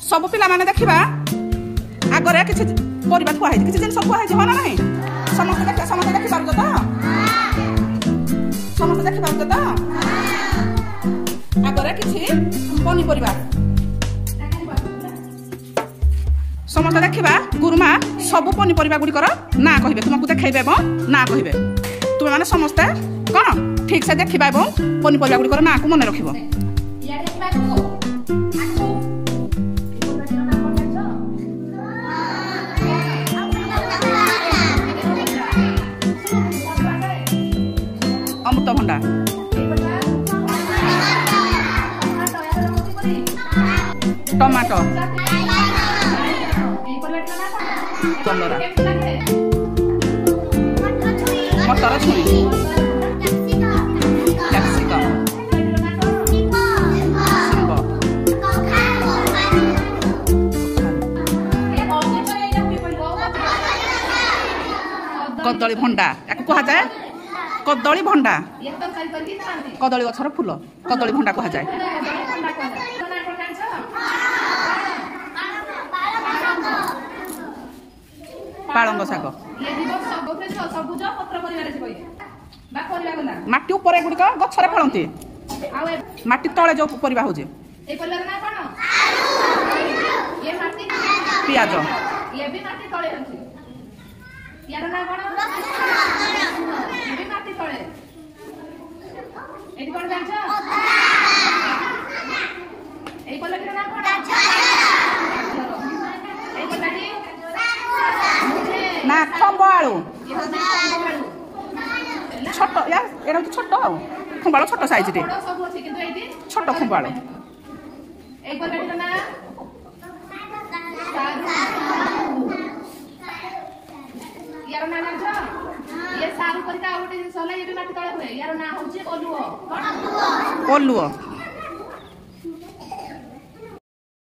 सब पिला माने देखिबा आगरे किछि परिबा थुआ है किछि जिन सब थुआ है हो ना नहीं समस्त देखि पारु तो समस्त देखि पारु तो आगरे किछि पनी परिबा समस्त देखिबा गुरुमा सब पनी परिबा गुडी कर ना कहिबे तुमको देखाइबे एवं ना कहिबे तुमे माने समस्त कोन ठीक से देखिबा एवं पनी परिबा गुडी कर ना को मने रखिबो अमृतभंडा टमाटो कलरा मटर छुई कैप्सिकम कदली भंडा या कह जाए कदली भंडा कदली गछर फूल कदली भंडा कह जाए पालंग शाग माटी ऊपर गुड़िक गछरे फलती माटी तले जो परिबा होजे पियाज ना खंबा आलू छोट यार एरा तो छोट खंबाळो छोट साइज रे छोट खंबाळो एक बलटी ना यार ना ना ये सारू परिका आउटे सोला ये भी माटी तळे हुए यार ना होचे ओलुओ